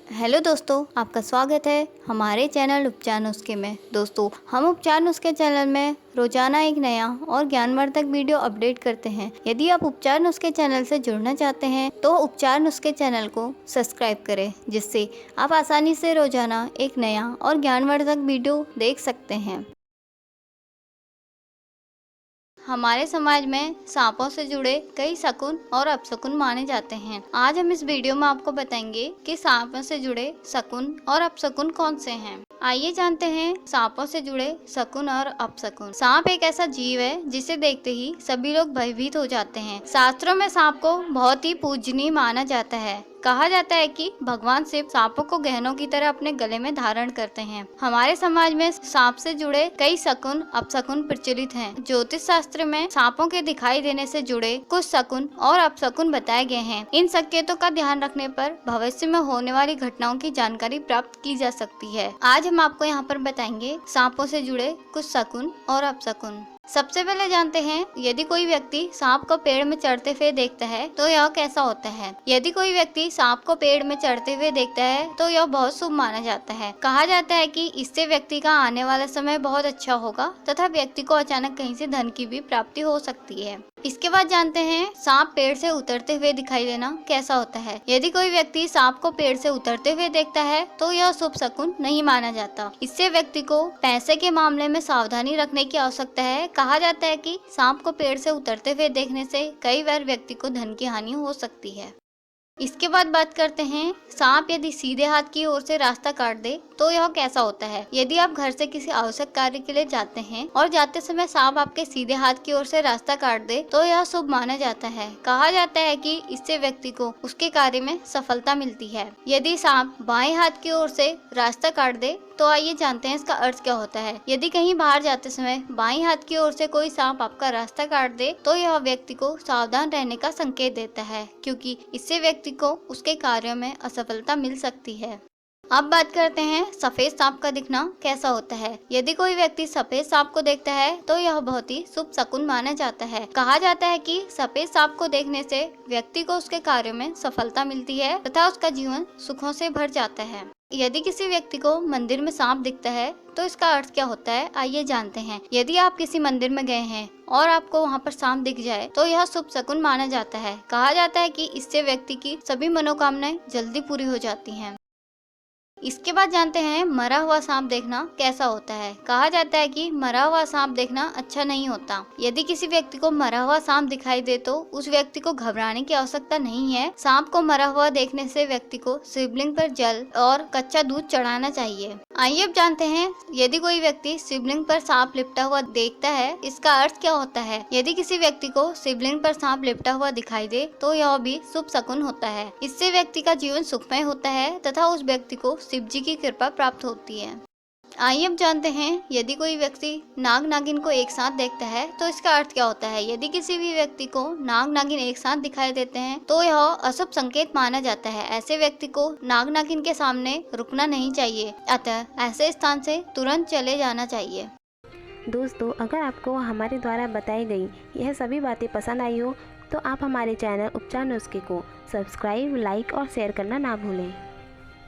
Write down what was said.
Hello दोस्तों, आपका स्वागत है हमारे चैनल उपचार नुस्खे में। दोस्तों, हम उपचार नुस्खे चैनल में रोजाना एक नया और ज्ञानवर्धक वीडियो अपडेट करते हैं। यदि आप उपचार नुस्खे चैनल से जुड़ना चाहते हैं तो उपचार नुस्खे चैनल को सब्सक्राइब करें, जिससे आप आसानी से रोजाना एक नया और ज्ञानवर्धक वीडियो देख सकते हैं। हमारे समाज में सांपों से जुड़े कई शकुन और अपशकुन माने जाते हैं। आज हम इस वीडियो में आपको बताएंगे कि सांपों से जुड़े शकुन और अपशकुन कौन से हैं। आइए जानते हैं सांपों से जुड़े शकुन और अपशकुन। सांप एक ऐसा जीव है जिसे देखते ही सभी लोग भयभीत हो जाते हैं। शास्त्रों में सांप को बहुत ही पूजनीय माना जाता है। कहा जाता है कि भगवान शिव सांपों को गहनों की तरह अपने गले में धारण करते हैं। हमारे समाज में सांप से जुड़े कई शकुन अपशकुन प्रचलित हैं। ज्योतिष शास्त्र में सांपों के दिखाई देने से जुड़े कुछ शकुन और अपशकुन बताए गए हैं। इन संकेतों का ध्यान रखने पर भविष्य में होने वाली घटनाओं की जानकारी प्राप्त की जा सकती है। आज हम आपको यहाँ पर बताएंगे सांपों से जुड़े कुछ शकुन और अपशकुन। सबसे पहले जानते हैं, यदि कोई व्यक्ति सांप को पेड़ में चढ़ते हुए देखता है तो यह कैसा होता है। यदि कोई व्यक्ति सांप को पेड़ में चढ़ते हुए देखता है तो यह बहुत शुभ माना जाता है। कहा जाता है कि इससे व्यक्ति का आने वाला समय बहुत अच्छा होगा तथा व्यक्ति को अचानक कहीं से धन की भी प्राप्ति हो सकती है। इसके बाद जानते हैं, सांप पेड़ से उतरते हुए दिखाई देना कैसा होता है। यदि कोई व्यक्ति सांप को पेड़ से उतरते हुए देखता है तो यह शुभ शकुन नहीं माना जाता। इससे व्यक्ति को पैसे के मामले में सावधानी रखने की आवश्यकता है। कहा जाता है कि सांप को पेड़ से उतरते हुए देखने से कई बार व्यक्ति को धन की हानि हो सकती है। इसके बाद बात करते हैं, सांप यदि सीधे हाथ की ओर से रास्ता काट दे तो यह कैसा होता है। यदि आप घर से किसी आवश्यक कार्य के लिए जाते हैं और जाते समय सांप आपके सीधे हाथ की ओर से रास्ता काट दे तो यह शुभ माना जाता है। कहा जाता है कि इससे व्यक्ति को उसके कार्य में सफलता मिलती है। यदि सांप बाएं हाथ की ओर से रास्ता काट दे तो आइए जानते हैं इसका अर्थ क्या होता है। यदि कहीं बाहर जाते समय बाएं हाथ की ओर से कोई सांप आपका रास्ता काट दे तो यह व्यक्ति को सावधान रहने का संकेत देता है, क्योंकि इससे व्यक्ति को उसके कार्यों में असफलता मिल सकती है। अब बात करते हैं सफेद सांप का दिखना कैसा होता है। यदि कोई व्यक्ति सफेद सांप को देखता है तो यह बहुत ही शुभ शकुन माना जाता है। कहा जाता है कि सफेद सांप को देखने से व्यक्ति को उसके कार्यों में सफलता मिलती है तथा उसका जीवन सुखों से भर जाता है। यदि किसी व्यक्ति को मंदिर में सांप दिखता है तो इसका अर्थ क्या होता है, आइए जानते हैं। यदि आप किसी मंदिर में गए हैं और आपको वहां पर सांप दिख जाए तो यह शुभ शकुन माना जाता है। कहा जाता है कि इससे व्यक्ति की सभी मनोकामनाएं जल्दी पूरी हो जाती हैं। इसके बाद जानते हैं मरा हुआ सांप देखना कैसा होता है। कहा जाता है कि मरा हुआ सांप देखना अच्छा नहीं होता। यदि किसी व्यक्ति को मरा हुआ सांप दिखाई दे तो उस व्यक्ति को घबराने की आवश्यकता नहीं है। सांप को मरा हुआ देखने से व्यक्ति को शिवलिंग पर जल और कच्चा दूध चढ़ाना चाहिए। आइए अब जानते हैं, यदि कोई व्यक्ति शिवलिंग पर सांप लिपटा हुआ देखता है, इसका अर्थ क्या होता है। यदि किसी व्यक्ति को शिवलिंग पर सांप लिपटा हुआ दिखाई दे तो यह भी शुभ शकुन होता है। इससे व्यक्ति का जीवन सुखमय होता है तथा उस व्यक्ति को शिव जी की कृपा प्राप्त होती है। आइए अब जानते हैं, यदि कोई व्यक्ति नाग नागिन को एक साथ देखता है तो इसका अर्थ क्या होता है। यदि किसी भी व्यक्ति को नाग नागिन एक साथ दिखाई देते हैं तो यह अशुभ संकेत माना जाता है। ऐसे व्यक्ति को नाग नागिन के सामने रुकना नहीं चाहिए, अतः ऐसे स्थान से तुरंत चले जाना चाहिए। दोस्तों, अगर आपको हमारे द्वारा बताई गई यह सभी बातें पसंद आई हो तो आप हमारे चैनल उपचार नुस्खे को सब्सक्राइब, लाइक और शेयर करना ना भूलें।